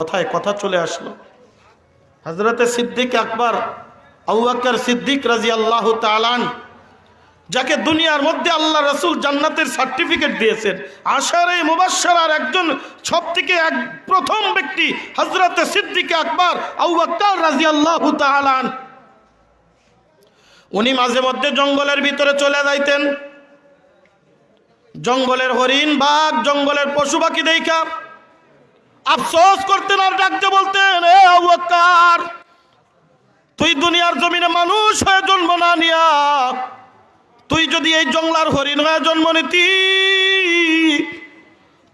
কথায় কথা চলে আসলো। হযরতে সিদ্দিক আকবর আবু বকর সিদ্দিক রাদিয়াল্লাহু তাআলা যাকে দুনিয়ার মধ্যে আল্লাহ রাসূল জান্নাতের সার্টিফিকেট দিয়েছেন, আশারে মুবাশশারার একজন সবথেকে প্রথম ব্যক্তি হযরতে সিদ্দিক আকবর আবু বকর রাদিয়াল্লাহু তাআলা। উনি মাঝে মধ্যে জঙ্গলের ভিতরে চলে যাইতেন। জঙ্গলের হরিণ, বাঘ, জঙ্গলের পশু পাখি দেখা আফসোস করতেন আর ডাকতে বলতেন, এ আবু বকর, তুই দুনিয়ার জমিনে মানুষ হয়ে জন্ম না নিয়া তুই যদি এই জঙ্গলার হরিণ হয়ে জন্ম নিতি,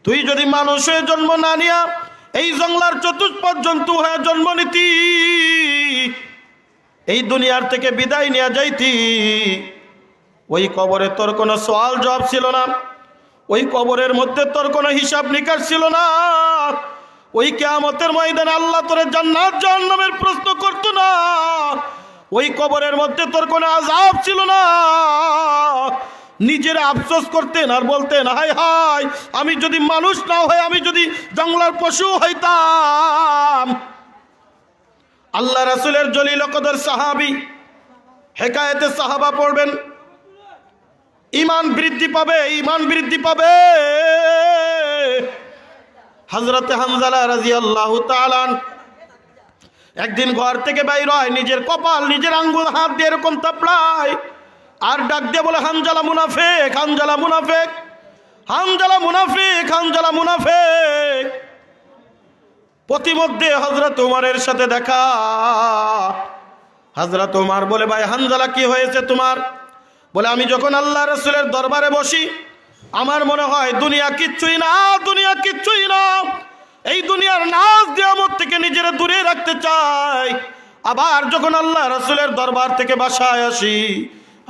তুই যদি মানুষ হয়ে জন্ম না নিয়া এই জঙ্গলার চতুষ্পদ জন্তু হয়ে জন্ম নিতি, এই দুনিয়ার থেকে বিদায় নিয়ে যাইতি, ওই কবরে তোর কোনো সওয়াল জবাব ছিল না, ওই কবরের মধ্যে তোর কোনো হিসাব নিকাশ ছিল না, ওই কিয়ামতের ময়দানে আল্লাহ তোরে জান্নাত জাহান্নামের প্রশ্ন করতো না, ওই কবরের মধ্যে তোর কোনো আযাব ছিল না। নিজের আফসোস করতেন আর বলতেন, হায় হায়, আমি যদি মানুষ না হয়ে আমি যদি জঙ্গলার পশু হইতাম। আল্লাহ রাসূলের জলিল কদর সাহাবী, হেকায়েতে সাহাবা পড়বেন, ঈমান বৃদ্ধি পাবে, ঈমান বৃদ্ধি পাবে। হযরতে হামজালা রাদিয়াল্লাহু তাআলা একদিন ঘর থেকে বাইর হয়, নিজের কপাল নিজের আঙ্গুল হাত দিয়ে এরকম তাপলায় আর ডাক দিয়ে বলে, হামজালা মুনাফিক, হামজালা মুনাফিক, হামজালা মুনাফিক, হামজালা মুনাফিক। প্রতিমধ্যে হযরত ওমরের সাথে দেখা। হযরত ওমর বলে, ভাই হামজালা, কি হয়েছে তোমার? বলে, আমি যখন আল্লাহ রাসূলের দরবারে বসি আমার মনে হয় দুনিয়া কিচ্ছুই না, দুনিয়া কিচ্ছুই না, এই দুনিয়ার নাজ নিয়ামত থেকে নিজেরা দূরে রাখতে চাই। আবার যখন আল্লাহ রাসূলের দরবার থেকে বাসায় আসি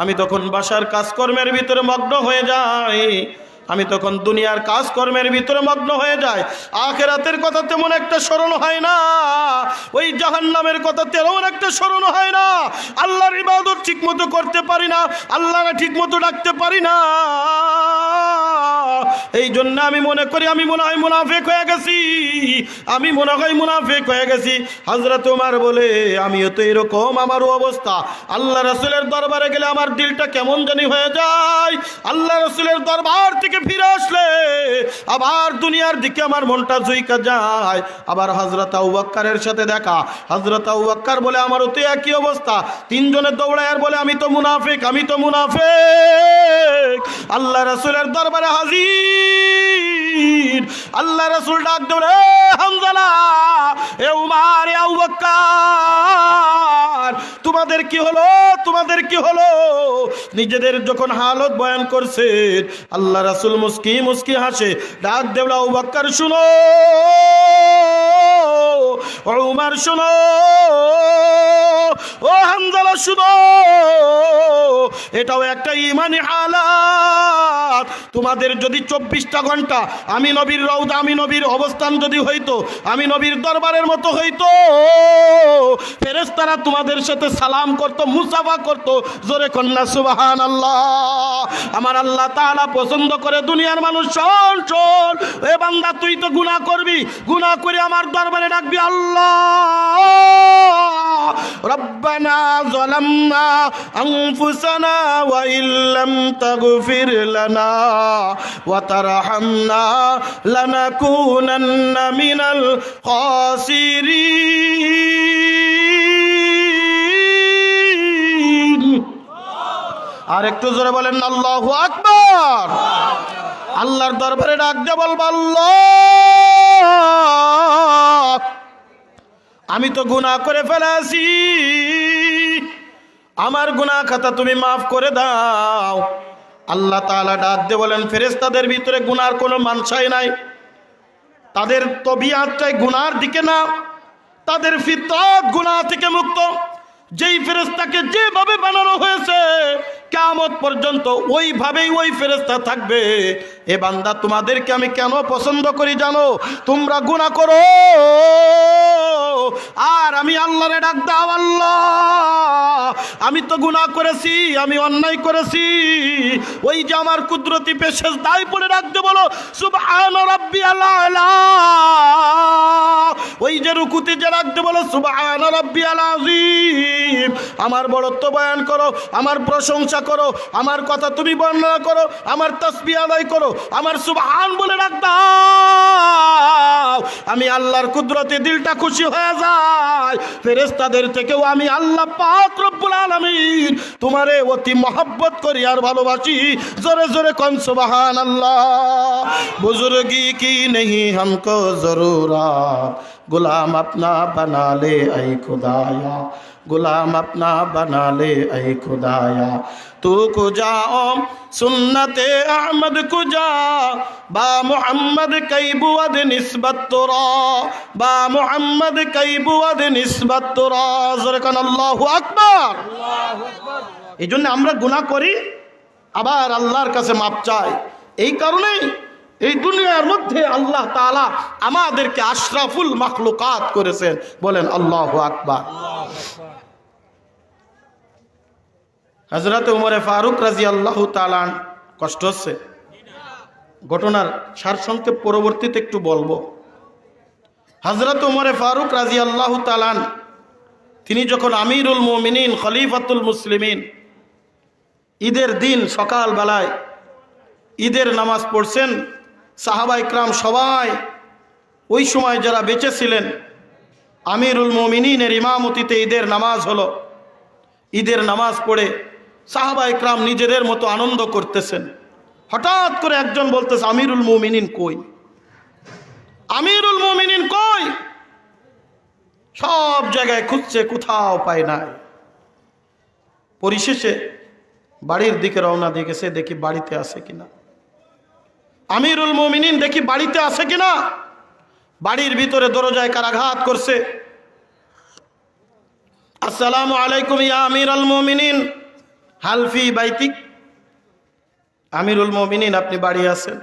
আমি তখন বাসার কাজকর্মের ভিতরে মগ্ন হয়ে যাই, আমি তখন দুনিয়ার কাজকর্মের ভিতরে মগ্ন হয়ে যাই। আখিরাতের কথা তেমন একটা স্মরণ হয় না, ওই জাহান্নামের কথা তেমন একটা স্মরণ হয় না, আল্লাহর ইবাদত ঠিক মতো করতে পারি না, আল্লাহকে ঠিক মতো ডাকতে পারি না। এই জন্য আমি মনে করি আমি মনে হয় মুনাফিক হয়ে গেছি, আমি মনে হয় মুনাফিক হয়ে গেছি। হযরত ওমর বলে, আমিও তো এরকম, আমারও অবস্থা। আল্লাহ রাসূলের দরবারে গেলে আমার দিলটা কেমন জানি হয়ে যায়, আল্লাহ রাসূলের দরবার থেকে ফিরে আসলে আবার দুনিয়ার দিকে আমার মনটা ঝুঁকা যায়। আবার হযরত আবু বকরের সাথে দেখা। হযরত আবু বকর বলে, আমারও তো একই অবস্থা। তিনজনে দৌড়ায় আর বলে, আমি তো মুনাফিক, আমি তো মুনাফিক। আল্লাহ রাসূলের দরবারে হাজির। আল্লাহ রাসূল ডাক দেন, এ হামজালা, এ উমর, এ আবু বকর, তোমাদের কি হলো, তোমাদের কি হলো? নিজেদের যখন হালত বয়ান করছেন আল্লাহ রাসূল মুস্কি মুস্কি হাসে, ডাক দেন, আবু বকর শুনো, উমর শুনো, ও হামজালা শুনো, এটাও একটা ঈমানি হালাত। তোমাদের যদি 24টা ঘন্টা আমি নবীর রওজা, আমি নবীর অবস্থান যদি হইতো, আমি নবীর দরবারের মতো হইতো, ফেরেশতারা তোমাদের সাথে সালাম করত, মুসাফা করত। জোরে কন্যা সুবহানাল্লাহ। আমার আল্লাহ তাআলা পছন্দ করে দুনিয়ার মানুষ। শোন শোন, এ বান্দা, তুই তো গুনাহ করবি, গুনাহ করে আমার দরবারে ডাকবি, আল্লাহ রব্বানা যালামনা আনফুসানা ওয়া ইল্লাম তাগফির লানা ওয়া তারহামনা লানাকুনান্না মিনাল খাসিরিন। আর একটু জোরে বলেন আল্লাহু আকবার। আল্লাহর দরবারে ডাক দিয়ে বলবো, আল্লাহ, আমি তো গুনাহ করে ফেলেছি, আমার গুনাহ খাতা তুমি মাফ করে দাও। আল্লাহ তাআলা ডাক দিয়ে বলেন, ফেরেশতাদের ভিতরে গুনার কোনো মানসাই নাই, তাদের তবিয়াতটাই গুনার দিকে না, তাদের ফিতরত গুনাহ থেকে মুক্ত। যেই ফেরেশতাকে যেভাবে বানানো হয়েছে কিয়ামত পর্যন্ত ওইভাবেই ওই ফেরেশতা থাকবে। এ বান্দা, তোমাদেরকে আমি কেন পছন্দ করি জানো? তোমরা গুনাহ করো আর আমি আল্লাহরে ডাক দাও, আল্লাহ আমি তো গুনাহ করেছি, আমি অন্যায় করেছি। ওই যে আমার কুদরতি পে সেজদায় পড়ে রাখতে বলো সুবহান রাব্বিয়াল আলা। ওই যে রুকুতে যে রাখতে বলো সুবহান রাব্বিয়াল আযীম। আমার বড়ত্ব বয়ান করো, আমার প্রশংসা করো, আমার কথা তুমি বর্ণনা করো, আমার তাসবিহ আদায় করো, আমার সুবহান বলে রাখ দাও। আমি আল্লাহর কুদরতে দিলটা খুশি হয়ে যায়। ফেরেশতাদের থেকেও আমি আল্লাহ পাক রব্বুল আলামিন তোমারে অতি মহব্বত করি আর ভালোবাসি। জোরে জোরে কোন সুবহানাল্লাহ। বুজুর্গি কি नहीं हमको जरूरत, गुलाम अपना बना ले ऐ खुदाया, गुलाम अपना बना ले ऐ खुदाया। तू कुजा ओम सुन्नते अहमद कुजा, बा मुहम्मद कई बुअद निस्बत तुरा, बा मुहम्मद कई बुअद निस्बत तुरा। जरकन अल्लाहु আকবার। এই জন্য আমরা গুনাহ করি, আবার আল্লাহর কাছে মাপ চাই। এই কারণেই এই দুনিয়ার মধ্যে আল্লাহ তাআলা আমাদেরকে আশরাফুল মাখলুকাত করেছেন। বলেন আল্লাহু আকবার। হযরত উমরে ফারুক রাদিয়াল্লাহু তাআলা, কষ্ট হচ্ছে ঘটনার সারসংক্ষেপ পরবর্তীতে একটু বলবো। হযরত উমরে ফারুক রাদিয়াল্লাহু তাআলা তিনি যখন আমিরুল মুমিনিন খলিফাতুল মুসলিমিন, ঈদের দিন সকাল বেলায় ঈদের নামাজ পড়ছেন। সাহাবা ইকরাম সবাই ওই সময় যারা বেঁচে ছিলেন, আমিরুল মুমিনিনের ইমামতিতে ঈদের নামাজ হলো। ঈদের নামাজ পড়ে সাহাবা ইকরাম নিজেদের মতো আনন্দ করতেছেন। হঠাৎ করে একজন বলতেছে আমিরুল মুমিনিন কই, আমিরুল মুমিনিন কই। সব জায়গায় খুঁজছে, কোথাও পায় নাই। পরিশেষে বাড়ির দিকে রওনা দিয়ে গেছে, দেখি বাড়িতে আছে কিনা। আমিরুল মুমিনিন দেখি বাড়িতে আছে কিনা। বাড়ির ভিতরে দরজায় কারাঘাত করছে। আসসালামু আলাইকুম ইয়া আমিরুল মুমিনিন, হালফি বাইতিক। আমিরুল মুমিনিন আপনি বাড়ি আছেন?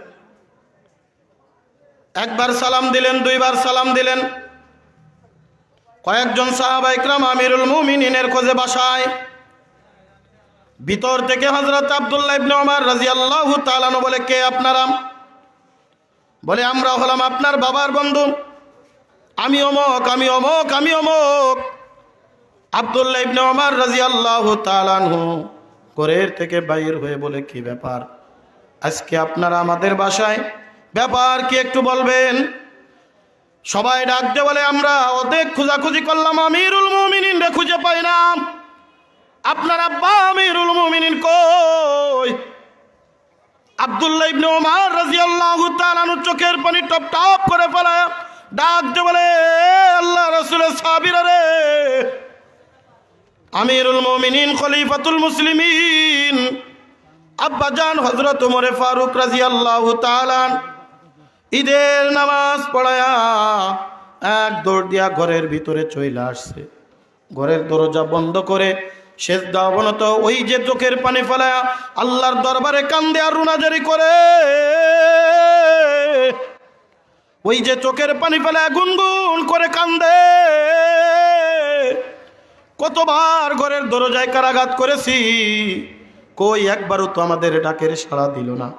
একবার সালাম দিলেন, দুইবার সালাম দিলেন। কয়েকজন সাহাবা ইকরাম আমিরুল মুমিনিনের খোঁজে বাসায়। ভিতর থেকে হযরত আব্দুল্লাহ ইবনে ওমর রাদিয়াল্লাহু তাআলা বলে, কে আপনারা? বলে, আমরা হলাম আপনার বাবার বন্ধু, আমি অমুক, আমি অমুক, আমি অমুক। আব্দুল্লাহ ইবনে ওমর রাদিয়াল্লাহু তাআলা ঘরের থেকে বাইর হয়ে বলে, কি ব্যাপার আজকে আপনারা আমাদের বাসায়? ব্যাপার কি একটু বলবেন? সবাই ডাক দিয়ে বলে, আমরা অনেক খোঁজাখুঁজি করলাম, আমিরুল মুমিনিন রে খুঁজে পাই না। আপনার আব্বা আমিরুল মুমিনিন কই? আব্দুল্লাহ ইবনে ওমর রাদিয়াল্লাহু তাআলা চোখের পানি টপ টপ করে ফেলে ডাক দিয়ে বলে, আল্লাহ রাসূলের সাহাবীরা রে, আমিরুল মুমিনিন খলিফাতুল মুসলিমিন আব্বাজান হযরত ওমর ফারুক রাদিয়াল্লাহু তাআলা ঈদের নামাজ পড়ায়া এক দৌড় দিয়া ঘরের ভিতরে চলে আসছে। ঘরের দরজা বন্ধ করে সেজদা অবনত ওই যে চোখের পানি ফেলায়া আল্লাহর দরবারে কান্দে আর রুনাজারি করে। ওই যে চোখের পানি ফেলায়া গুনগুন করে কান্দে। কতবার ঘরের দরজায় কারাঘাত করেছি, কই একবারও তো আমাদের ডাকের সাড়া দিল না,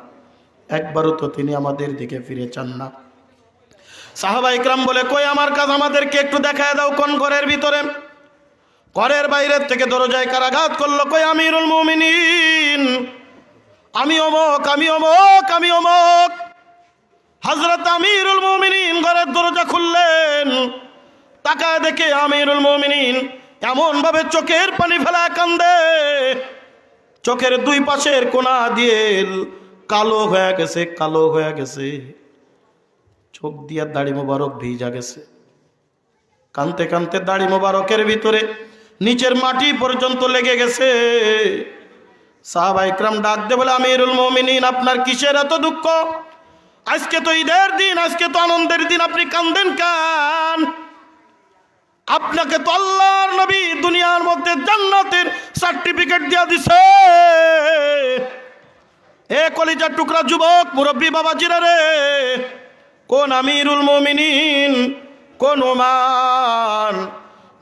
একবারও তো তিনি আমাদের দিকে ফিরে চান না। সাহাবা ইকরাম বলে, কই আমার কাজ আমাদেরকে একটু দেখায় দাও, কোন ঘরের ভিতরে? ঘরের বাইরের থেকে দরজায় কারাঘাত করলো, কই আমিরুল মুমিনিন, আমি অমুক, আমি অমুক, আমি অমুক। হযরত আমিরুল মুমিনিন ঘরের দরজা খুললেন। তাকায় দেখে আমিরুল মুমিনিন এমন ভাবে চোখের পানি ফেলা কান্দে, চোখের দুই পাশের কোনা দিয়ে কালো হয়ে গেছে, কালো হয়ে গেছে। চোখ দিয়া দাড়ি মোবারক ভিজা গেছে। কানতে কানতে দাড়ি মোবারকের ভিতরে নিচের মাটি পর্যন্ত লেগে গেছে। সাহাবা ইকরাম ডাক দে বলে, আমিরুল মুমিনিন আপনার কিসের এত দুঃখ? আজকে তো ঈদের দিন, আজকে তো আনন্দের দিন, আপনি কান্দেন কেন? আপনাকে তো আল্লাহর নবী দুনিয়ার মধ্যে জান্নাতের সার্টিফিকেট দিয়া দিছে। এ কলিজার টুকরা যুবক মুরব্বী বাবাজিরা রে, কোন আমিরুল মুমিনিন, কোন ওমান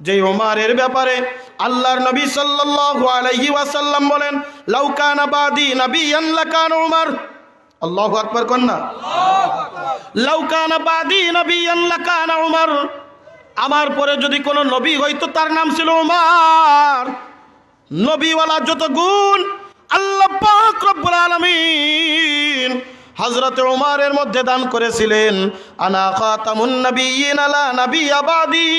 যে ওমরের ব্যাপারে আল্লাহর নবী সাল্লাল্লাহু আলাইহি ওয়াসাল্লাম বলেন, লাউ কানা বাদি নাবিয়ান লাকানা উমর। আল্লাহু আকবার কন্না, লাউ কানা বাদি নাবিয়ান লাকানা উমর। আমার পরে যদি কোনো নবী হইতো তার নাম ছিল উমর। নবীওয়ালা যত গুণ আল্লাহ পাক রব্বুল আলামিন হযরত উমরের মধ্যে দান করেছিলেন। আনা খাতামুন নাবিয়্যিন লা নাবিয়্যা বাদি,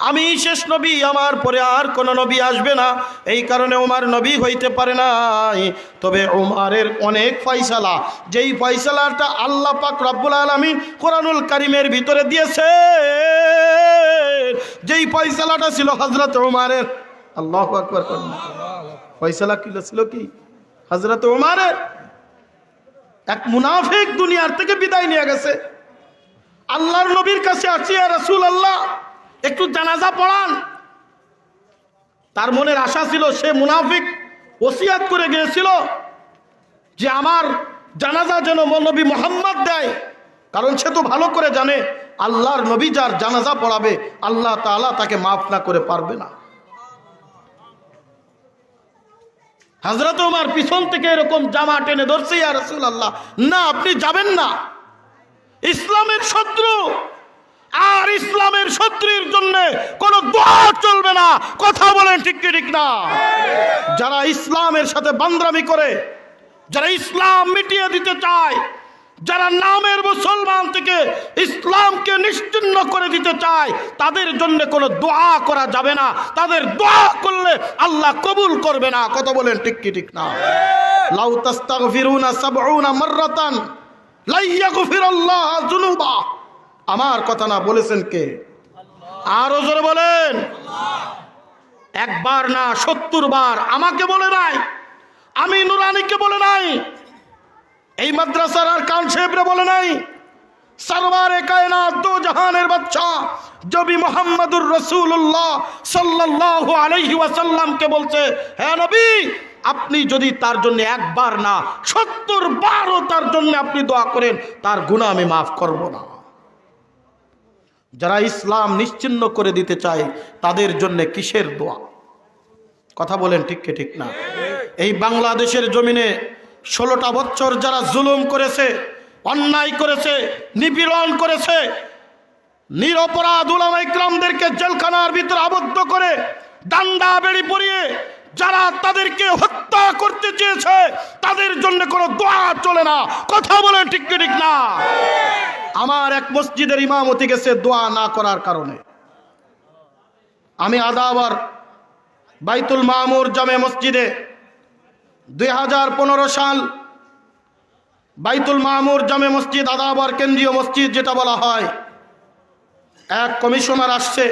আমি শেষ নবী, আমার পরে আর কোন নবী আসবে না। এই কারণে উমর নবী হইতে পারে নাই। তবে উমরের অনেক ফয়সালা, যেই ফয়সালাটা আল্লাহ পাক রব্বুল আলামিন কোরআনুল কারীমের ভিতরে দিয়েছে, যেই ফয়সালাটা ছিল হযরত উমরের। আল্লাহু আকবার। ফয়সালা কি ছিল? কি হযরত উমরের? এক মুনাফিক দুনিয়ার থেকে বিদায় নিয়ে গেছে, আল্লাহর নবীর কাছে আসছে, ইয়া রাসূলুল্লাহ একটু জানাজা পড়ান। তার মনের আশা ছিল, সে মুনাফিক ওসিয়াত করে গিয়েছিল যে আমার জানাজা যেন নবী মুহাম্মদ দেয়, কারণ সে তো ভালো করে জানে আল্লাহর নবী যার জানাজা পড়াবে আল্লাহ তাআলা তাকে মাফ না করে পারবে না। হযরত ওমর পিছন থেকে এরকম জামা টেনে ধরছে, ইয়া রাসূলুল্লাহ না, আপনি যাবেন না, ইসলামের শত্রু, আর ইসলামের শত্রুর জন্য কোনো দোয়া চলবে না। কথা বলেন ঠিক কি ঠিক না? যারা ইসলামের সাথে বান্দরামি করে, যারা ইসলাম মিটিয়ে দিতে চায়, যারা নামের মুসলমান থেকে ইসলামকে নিশ্চিহ্ন করে দিতে চায়, তাদের জন্য কোনো দোয়া করা যাবে না। তাদের দোয়া করলে আল্লাহ কবুল করবে না। কথা বলেন ঠিক কি ঠিক না? লাউ তাস্তাগফিরুনা সাবউনা মাররাতান লা ইয়াগফিরুল্লাহু যুনুবা। আমার কথা না, বলেছেন কে? আরো জোরে বলেন। একবার না 70 বার। আমাকে বলে নাই, আমি নুরানিকে বলে নাই, এই মাদ্রাসার আর কান সাহেবরে বলে নাই, সরওয়ারে কায়নাত দো জাহানের বাদশা নবী মুহাম্মদুর রাসূলুল্লাহ সাল্লাল্লাহু আলাইহি ওয়াসাল্লামকে বলছে, হে নবী, আপনি যদি তার জন্য একবার না 70 বারও তার জন্য আপনি দোয়া করেন, তার গুনাহ আমি মাফ করব না। যারা ইসলাম নিশ্চিহ্ন করে দিতে চায় তাদের জন্য কিসের দোয়া? কথা বলেন ঠিক কি ঠিক না? এই বাংলাদেশের জমিনে 16টা বছর যারা জুলুম করেছে, অন্যায় করেছে, নিপীড়ন করেছে, নিরপরাধ উলামা ইকরামদেরকে জেলখানার ভিতরে আবদ্ধ করে ডান্ডা বেড়ি পরিয়ে যারা তাদেরকে হত্যা করতে চেয়েছে, তাদের জন্য কোনো দোয়া চলে না। কথা বলেন ঠিক কি ঠিক না? আমার এক মসজিদের ইমামতি গেছে দোয়া না করার কারণে। আমি আদাবার বাইতুল মামুর জামে মসজিদে 2015 সাল বাইতুল মামুর জামে মসজিদ, আদাবার কেন্দ্রীয় মসজিদ যেটা বলা হয়, এক কমিশনার আসছে,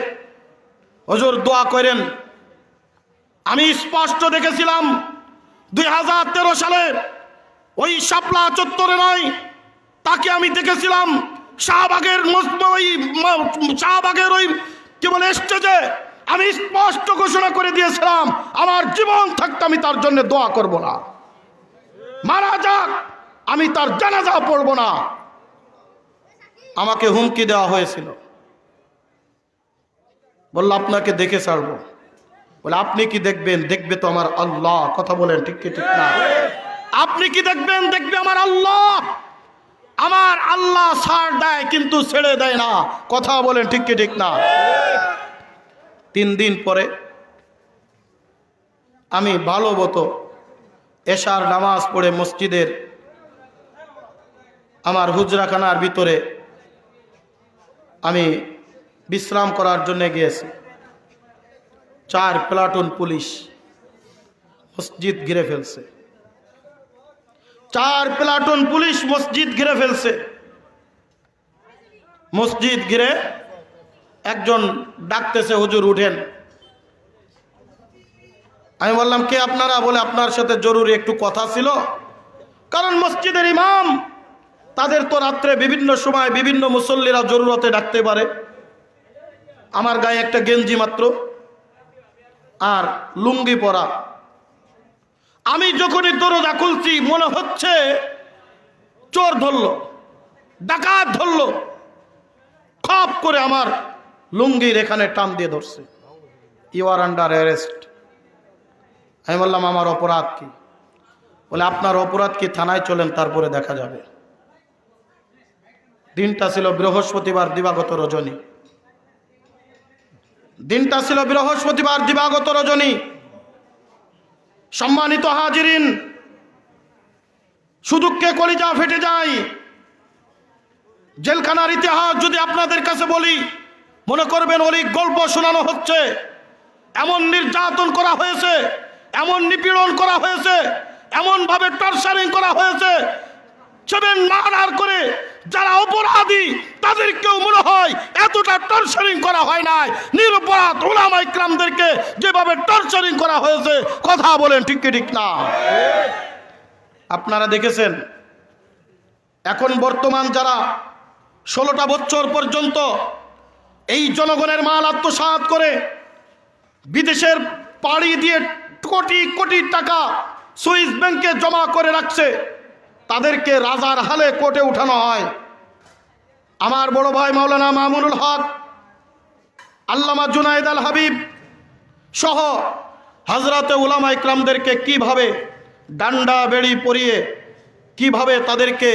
হুজুর দোয়া করেন। আমি স্পষ্ট দেখেছিলাম 2013 সালে ওই শাপলা চত্বরে নয়, তাকে আমি দেখেছিলাম শাহবাগের ওই কি বলে স্টেজে। আমি স্পষ্ট ঘোষণা করে দিয়েছিলাম, আমার জীবন থাকতে আমি তার জন্য দোয়া করব না, মারা যাক আমি তার জানাজা পড়ব না। আমাকে হুমকি দেওয়া হয়েছিল, বলল আপনাকে দেখে ছাড়বো। বলে আপনি কি দেখবেন? দেখবে তো আমার আল্লাহ। কথা বলেন ঠিক কি ঠিক না? আপনি কি দেখবেন? দেখবে আমার আল্লাহ। আমার আল্লাহ ছাড় দেয় কিন্তু ছেড়ে দেয় না। কথা বলেন ঠিক কি ঠিক না? 3 দিন পরে আমি ভালো মতো এশার নামাজ পড়ে মসজিদের আমার হুজরাখানার ভিতরে আমি বিশ্রাম করার জন্য গিয়েছি। 4 প্লাটুন পুলিশ মসজিদ ঘিরে ফেলছে। 4 প্লাটুন পুলিশ মসজিদ ঘিরে ফেলছে। মসজিদ ঘিরে একজন ডাকতেছে, হুজুর উঠেন। আমি বললাম কে আপনারা? বলে আপনার সাথে জরুরি একটু কথা ছিল। কারণ মসজিদের ইমাম, তাদের তো রাত্রে বিভিন্ন সময় বিভিন্ন মুসল্লিরা জরুরতে ডাকতে পারে। আমার গায়ে একটা গেঞ্জি মাত্র আর লুঙ্গি পরা। আমি যখনই দরজা খুলছি মনে হচ্ছে চোর ধরলো, ডাকাত ধরলো, খপ করে আমার লুঙ্গির এখানে টান দিয়ে ধরছে। You are under arrest. আমি বললাম আমার অপরাধ কি? বলে আপনার অপরাধ কি, থানায় চলেন তারপরে দেখা যাবে। দিনটা ছিল বৃহস্পতিবার দিবাগত রজনী। দিনটা ছিল বৃহস্পতিবার দিবাগত রজনী। সম্মানিত হাজিরিন, সুদুঃখে কলিজা ফেটে যায়। জেলখানার ইতিহাস যদি আপনাদের কাছে বলি, মনে করবেন অলিক গল্প শোনানো হচ্ছে। এমন নির্যাতন করা হয়েছে, এমন নিপীড়ন করা হয়েছে, এমন ভাবে টর্চারিং করা হয়েছে, মারধর করে যারা অপরাধী তাদেরকেও মনে হয় এতটা টর্চারিং করা হয় নাই। নিরপরাধ উলামা ইকরামদেরকে যেভাবে টর্চারিং করা হয়েছে, কথা বলেন ঠিক কি ঠিক না? আপনারা দেখেছেন এখন বর্তমান যারা 16টা বছর পর্যন্ত এই জনগণের মাল আত্মসাৎ করে বিদেশের পাড়ি দিয়ে কোটি কোটি টাকা সুইস ব্যাংকে জমা করে রাখছে, তাদেরকে রাজার হালে কোর্টে উঠানো হয়। আমার বড় ভাই মাওলানা মামুনুল হক, আল্লামা জুনায়েদ আল হাবিব সহ হযরতে উলামা ইকরামদেরকে কিভাবে ডান্ডা বেড়ি পরিয়ে কিভাবে তাদেরকে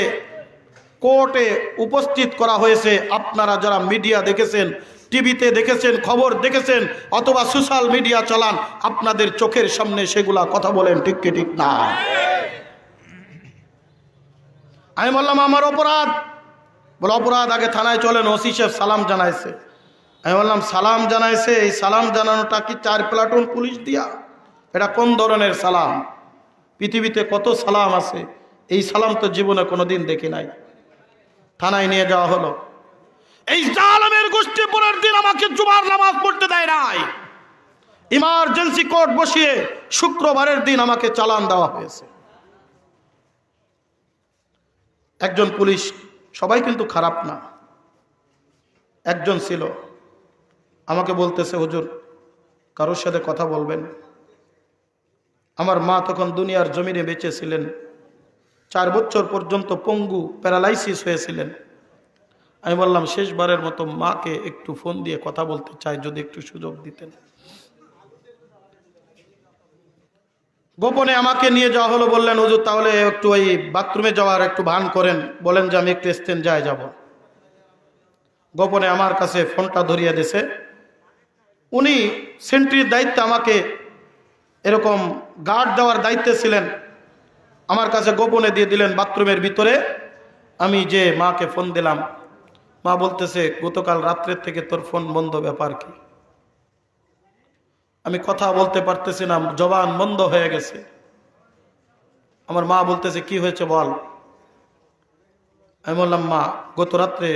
কোর্টে উপস্থিত করা হয়েছে, আপনারা যারা মিডিয়া দেখেছেন, টিভিতে দেখেছেন, খবর দেখেছেন, অথবা সোশ্যাল মিডিয়া চালান, আপনাদের চোখের সামনে সেগুলা, কথা বলেন ঠিক কি ঠিক না? আমি বললাম আমার অপরাধ। বলে অপরাধ, আগে থানায় চলেন, ওসি সাহেব সালাম জানাইছে। আমি বললাম সালাম জানাইছে, এই সালাম জানানোটা কি 4 প্লাটুন পুলিশ দিয়া? এটা কোন ধরনের সালাম? পৃথিবীতে কত সালাম আছে, এই সালাম তো জীবনে কোনোদিন দেখি নাই। থানায় নিয়ে যাওয়া হলো। এই জালেমের গোষ্ঠী পরের দিন আমাকে জুমার নামাজ পড়তে দেয় নাই। ইমার্জেন্সি কোর্ট বসিয়ে শুক্রবারের দিন আমাকে চালান দেওয়া হয়েছে। একজন পুলিশ, সবাই কিন্তু খারাপ না, একজন ছিল, আমাকে বলতেছে হুজুর কারোর সাথে কথা বলবেন। আমার মা তখন দুনিয়ার জমিনে বেঁচে ছিলেন, 4 বছর পর্যন্ত পঙ্গু প্যারালাইসিস হয়েছিলেন। আমি বললাম শেষবারের মতো মাকে একটু ফোন দিয়ে কথা বলতে চাই, যদি একটু সুযোগ দিতেন। গোপনে আমাকে নিয়ে যাওয়া হলো। বললেন হুজুর তাহলে একটু ওই বাথরুমে যাওয়ার একটু ভান করেন, বলেন যে আমি একটু এস্তেঞ্জায় যাব। গোপনে আমার কাছে ফোনটা ধরিয়ে দিয়েছে। উনি সেন্ট্রির দায়িত্বে, আমাকে এরকম গার্ড দেওয়ার দায়িত্বে ছিলেন, আমার কাছে গোপনে দিয়ে দিলেন বাথরুমের ভিতরে। আমি যে মাকে ফোন দিলাম, মা বলতেছে গতকাল রাত্রের থেকে তোর ফোন বন্ধ, ব্যাপার কি? আমি কথা বলতে পারতেছি না, জবান বন্ধ হয়ে গেছে। আমার মা বলতেছে কি হয়েছে বল। আমি বললাম মা গত রাত্রে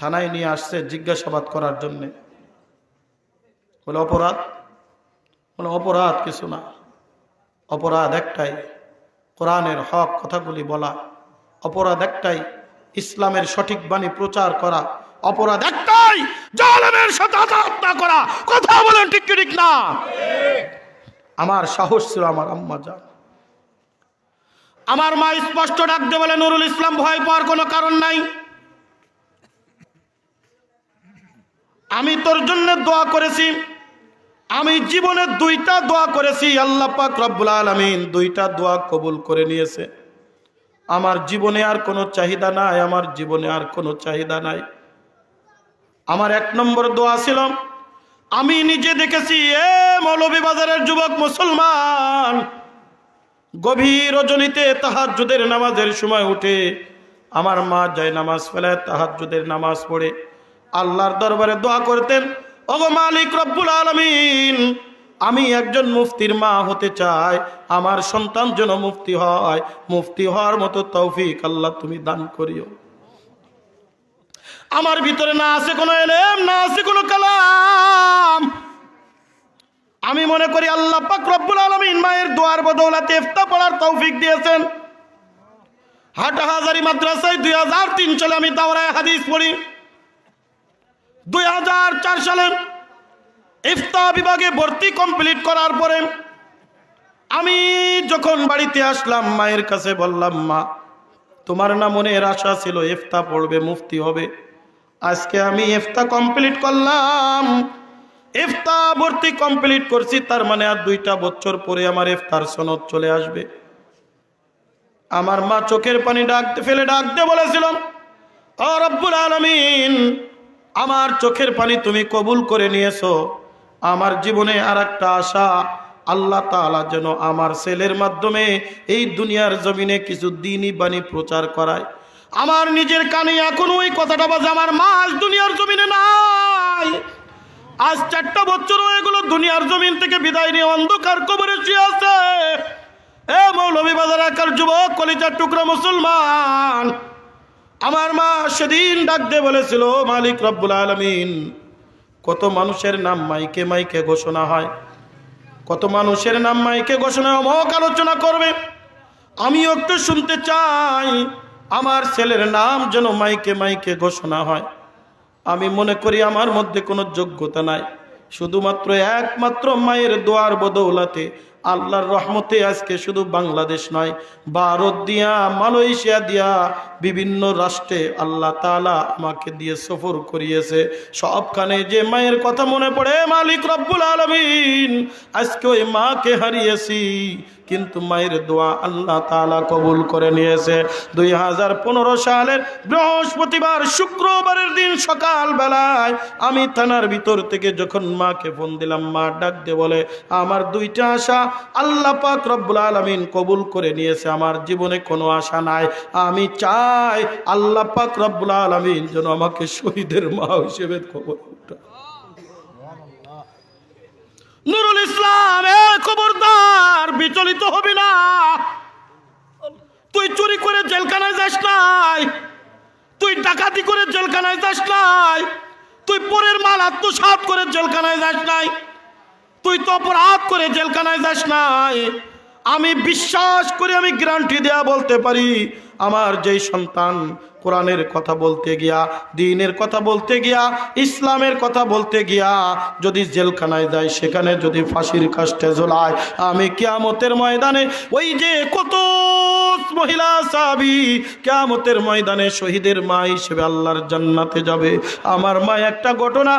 থানায় নিয়ে আসছে জিজ্ঞাসাবাদ করার জন্যে। বলে অপরাধ? বলে অপরাধ কিছু না, অপরাধ একটাই, কোরআনের হক কথাগুলি বলা। অপরাধ একটাই, ইসলামের সঠিক বাণী প্রচার করা। অপরাধ একটাই, জালেমের সাথে আঘাত না করা। কথা বলেন ঠিক কি ঠিক না? আমার সাহস ছিল আমার আম্মা জান। আমার মা স্পষ্ট ডাক দিয়ে বলে নুরুল ইসলাম ভয় পাওয়ার কোনো কারণ নাই, আমি তোর জন্য দোয়া করেছি। আমি জীবনে 2টা দোয়া করেছি, আল্লাহ পাক রব্বুল আলামিন 2টা দোয়া কবুল করে নিয়েছে। আমার জীবনে আর কোনো চাহিদা নাই, আমার জীবনে আর কোনো চাহিদা নাই। আমার 1 নম্বর দোয়া ছিল, আমি নিজে দেখেছি মৌলভীবাজারের যুবক মুসলমান গভীর রজনীতে তাহাজ্জুদের নামাজের সময় উঠে আমার মা যায় নামাজ ফেলে তাহাজ্জুদের নামাজ পড়ে আল্লাহর দরবারে দোয়া করতেন, ওগো মালিক রব্বুল আলামিন, আমি একজন মুফতির মা হতে চাই, আমার সন্তান যেন মুফতি হয়, মুফতি হওয়ার মতো তৌফিক আল্লাহ তুমি দান করিও। আমার ভিতরে না আছে কোনো ইলম, না আছে কোনো কালাম। আমি মনে করি আল্লাহ পাক রব্বুল আলামিন মায়ের দোয়ার বদৌলতে ইফতা পড়ার তৌফিক দিয়েছেন। হাটহাজারী মাদ্রাসায় 2003 সালে আমি দাওরায়ে হাদিস পড়ি। 2004 সালে ইফতা বিভাগে ভর্তি কমপ্লিট করার পরে আমি যখন বাড়িতে আসলাম, মায়ের কাছে বললাম মা তোমার না মনের আশা ছিল ইফতা পড়বে, মুফতি হবে, আজকে আমি ইফতা কমপ্লিট করলাম, ইফতার ভর্তি কমপ্লিট করছি, তার মানে আর 2টা বছর পরে আমার ইফতার সনদ চলে আসবে। আমার মা চোখের পানি ফেলে ডাক দিয়ে বলেছিল, ও রব্বুল আলামিন, আমার চোখের পানি তুমি কবুল করে নিয়েছো। আমার জীবনে আর একটা আশা, আল্লাহ তাআলা যেন আমার ছেলের মাধ্যমে এই দুনিয়ার জমিনে কিছু দ্বীনি বাণী প্রচার করায়। আমার নিজের কানে এখন ওই কথাটা বাজে, আমার মা আজ দুনিয়ার জমিনে নাই। আজ 4টা বছর হয়ে গেল দুনিয়ার জমিন থেকে বিদায় নিয়ে অন্ধকার কবরে শুয়ে আছে। এ মৌলভীবাজার এলাকার যুবক, কলিজার টুকরা মুসলমান, আমার মা সেদিন ডাক দিয়ে বলেছিল, মালিক রব্বুল আলামিন, কত মানুষের নাম মাইকে মাইকে ঘোষণা হয়, কত মানুষের নাম মাইকে ঘোষণা অমক আলোচনা করবে, আমিও একটু শুনতে চাই আমার ছেলের নাম যেন মাইকে মাইকে ঘোষণা হয়। আমি মনে করি আমার মধ্যে কোনো যোগ্যতা নাই, শুধুমাত্র একমাত্র মায়ের দোয়ার বদৌলতে আল্লাহর রহমতে আজকে শুধু বাংলাদেশ নয়, ভারত দিয়া, মালয়েশিয়া দিয়া, বিভিন্ন রাষ্ট্রে আল্লাহ তাআলা আমাকে দিয়ে সফর করিয়েছে। সবখানে যে মায়ের কথা মনে পড়ে, মালিক রব্বুল আলামিন, আজকে ওই মাকে হারিয়েছি, কিন্তু মায়ের দোয়া আল্লাহ তাআলা কবুল করে নিয়েছে। 2015 সালের বৃহস্পতিবার শুক্রবারের দিন সকাল বেলায় আমি থানার ভিতর থেকে যখন মাকে ফোন দিলাম, মা ডাক দিয়ে বলে, আমার 2টা আশা আল্লাহ পাক রব্বুল আলামিন কবুল করে নিয়েছে, আমার জীবনে কোনো আশা নাই। আমি চাই আল্লাহ পাক রব্বুল আলামিন যেন আমাকে শহীদের মা হিসেবে কবুল করে। নুরুল ইসলাম, খবরদার, বিচলিত হবি না। তুই চুরি করে জেলখানায় যাস নাই, তুই ডাকাতি করে জেলখানায় যাস নাই, তুই পরের মাল আত্মসাৎ করে জেলখানায় যাস নাই, তুই তো অপরাধ করে জেলখানায় যাস নাই। আমি বিশ্বাস করি, আমি গ্যারান্টি দেয়া বলতে পারি, আমার যেই সন্তান কোরআনের কথা বলতে গিয়া, দ্বীনের কথা বলতে গিয়া, ইসলামের কথা বলতে গিয়া যদি জেলখানায় যায়, সেখানে যদি ফাঁসির কাস্টে ঝোলায়, আমি কিয়ামতের ময়দানে ওই যে কত মহিলা সাহাবী কিয়ামতের ময়দানে শহীদের মা হিসেবে আল্লাহর জান্নাতে যাবে। আমার মা একটা ঘটনা,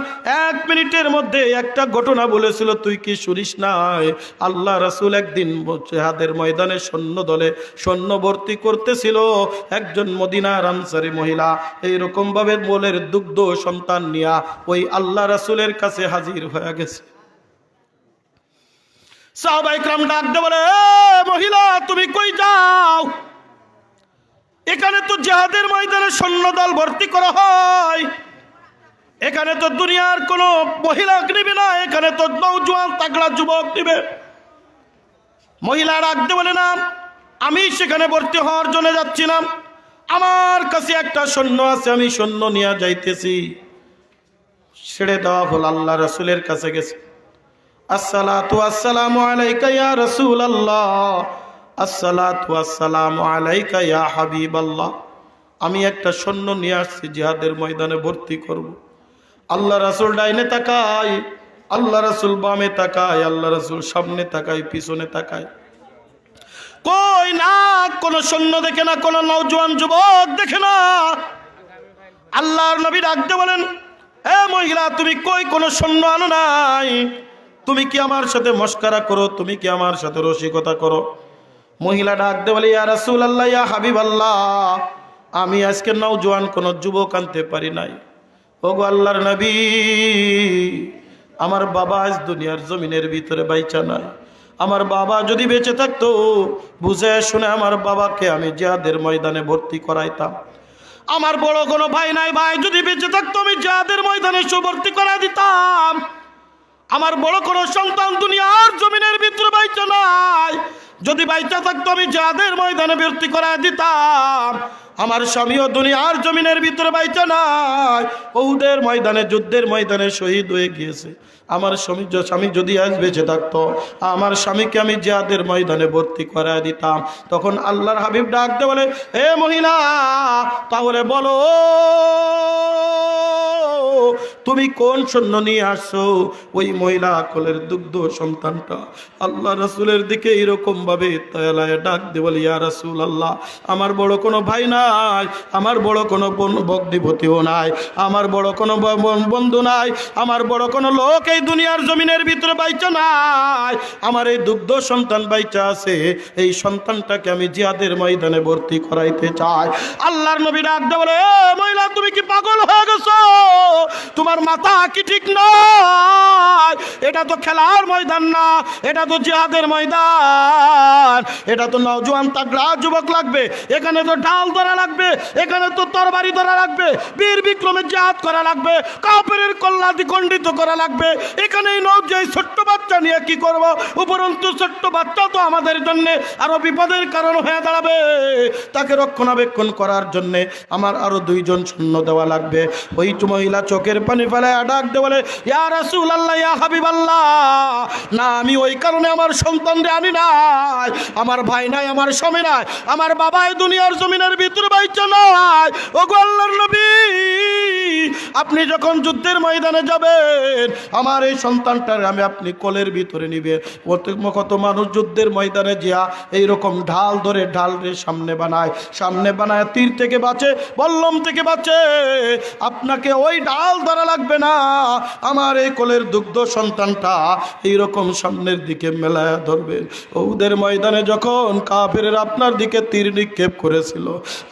1 মিনিটের মধ্যে একটা ঘটনা বলেছিল, তুই কি শুনিস নাই? আল্লাহ রাসূল একদিন জিহাদের ময়দানে সৈন্য দলে সৈন্য ভর্তি করতেছিল, একজন মদিনার আনসারী মহিলা এইরকম ভাবে বলের দুগ্ধ সন্তান নিয়া ওই আল্লাহ রাসূলের কাছে হাজির হয়ে গেছে। সাহাবায়ে কেরাম ডাক দিয়ে বলে, মহিলা তুমি কই যাও? এখানে তো জিহাদের ময়দানে সৈন্য দল ভর্তি করা হয়, এখানে তো দুনিয়ার কোনো মহিলা নিবে না, এখানে তো নওজোয়ান তাগড়া যুবক নিবে। মহিলা ডাক দিয়ে বলে, না, আমি সেখানে ভর্তি হওয়ার জন্য যাচ্ছি না, আমার কাছে একটা সৈন্য আছে, আমি সৈন্য নিয়ে যাইতেছি। ছেড়ে দেওয়া হল, আল্লাহ রাসূলের কাছে গেছে। আসসালাতু আসসালামু আলাইকা ইয়া রাসূলুল্লাহ, আসসালাতু আসসালামু আলাইকা ইয়া হাবিবাল্লাহ, আমি একটা সৈন্য নিয়ে আসছি, জিহাদের ময়দানে ভর্তি করব। আল্লাহ রাসূল ডাইনে তাকায়, আল্লাহ রাসূল বামে তাকায়, আল্লাহ রাসূল সামনে তাকায়, পিছনে তাকায়, কই না কোন সৈন্য দেখে না, কোন নওজোয়ান যুবক দেখে না। আল্লাহর নবী ডাকতে বলেন, এ মহিলা, তুমি কই কোন সৈন্য আনো নাই? তুমি কি আমার সাথে মস্করা করো? তুমি কি আমার সাথে রসিকতা করো? মহিলা ডাকতে বলে, ইয়া রাসূলুল্লাহ, ইয়া হাবিবাল্লাহ, আমি আজকে নওজোয়ান কোন যুবক আনতে পারি নাই। ওগো আল্লাহর নবী, আমার বাবা আজ দুনিয়ার জমিনের ভিতরে বাইচা নাই। আমার বাবা যদি বেঁচে থাকতো, বুঝে শুনে আমার বাবাকে আমি জিহাদের ময়দানে ভর্তি করাইতাম। আমার বড় কোনো ভাই নাই, ভাই যদি বেঁচে থাকতো আমি জিহাদের ময়দানে ভর্তি করাই দিতাম। আমার বড় কোনো সন্তান দুনিয়ার জমিনের ভিতরে বাইচা নাই, যদি বাইচা থাকতো আমি জিহাদের ময়দানে ভর্তি করাই দিতাম। আমার স্বামীও দুনিয়ার জমিনের ভিতরে বাইচা নাই, উহুদের ময়দানে, যুদ্ধের ময়দানে শহীদ হয়ে গিয়েছে। আমার স্বামী যদি আজ বেঁচে থাকতো, আমার স্বামীকে আমি জিহাদের ময়দানে ভর্তি করায় দিতাম। তখন আল্লাহর হাবিব ডাকতে বলে, হে মহিলা, তাহলে বলো তুমি কোন সৈন্য নিয়ে আসছো? ওই মহিলা কোলের দুগ্ধ সন্তানটা আল্লাহ রাসূলের দিকে এরকম ভাবে তায়ালায় ডাক দিয়ে বলে, ইয়া রাসূলুল্লাহ, আমার বড় কোনো ভাই নাই, আমার বড় কোনো ভগ্নিপতিও নাই, আমার বড় কোনো বন্ধু নাই, আমার বড় কোনো লোক এই দুনিয়ার জমিনের ভিতরে বাইচা নাই, আমার এই দুগ্ধ সন্তান বাইচা আছে, এই সন্তানটাকে আমি জিহাদের ময়দানে ভর্তি করাইতে চাই। আল্লাহর নবী ডাক দিয়ে বলে, এ মহিলা, তুমি কি পাগল হয়ে গেছো? তোমার মাথা কি ঠিক নয়? এটা তো খেলার ময়দান না, এটা তো জিহাদের ময়দান, এটা তো নওজোয়ান তাগড়া যুবক লাগবে, এখানে তো ঢাল ধরা লাগবে, এখানে তো তরবারি ধরা লাগবে, বীর বিক্রমে জিহাদ করা লাগবে, কাফেরের কল্যাণ খণ্ডিত করা লাগবে। এখানে এই ছোট্ট বাচ্চা নিয়ে কি করব? উপরন্তু ছোট্ট বাচ্চা তো আমাদের জন্য আরো বিপদের কারণ হয়ে দাঁড়াবে, তাকে রক্ষণাবেক্ষণ করার জন্য আমার আরো 2 জন সৈন্য দেওয়া লাগবে। ওই মহিলা চোখের পানি ফেলায় ডাক দিয়ে বলে, ইয়া রাসূলুল্লাহ, ইয়া হাবিবাল্লাহ, না, আমি ওই কারণে আমার সন্তানরে আনি নাই, আমার ভাই নাই, আমার স্বামী নাই, আমার বাবা এই দুনিয়ার জমিনের ভিতরে বাইচা নাই। ওগো আল্লাহর নবী, আপনি যখন যুদ্ধের ময়দানে যাবেন, আমার এই সন্তানটারে আমি আপনি কোলের ভিতরে নিবে। কত মানুষ যুদ্ধের ময়দানে যা এইরকম ঢাল ধরে ঢালরে সামনে বানায় তীর থেকে বাঁচে, বল্লম থেকে বাঁচে। আপনাকে ওই ঢাল ধরা লাগবে না, আমার এই কোলের দুগ্ধ সন্তানটা এইরকম সামনের দিকে মেলায়া ধরবেন। ওদের ময়দানে যখন কাফেরের আপনার দিকে তীর নিক্ষেপ করেছিল,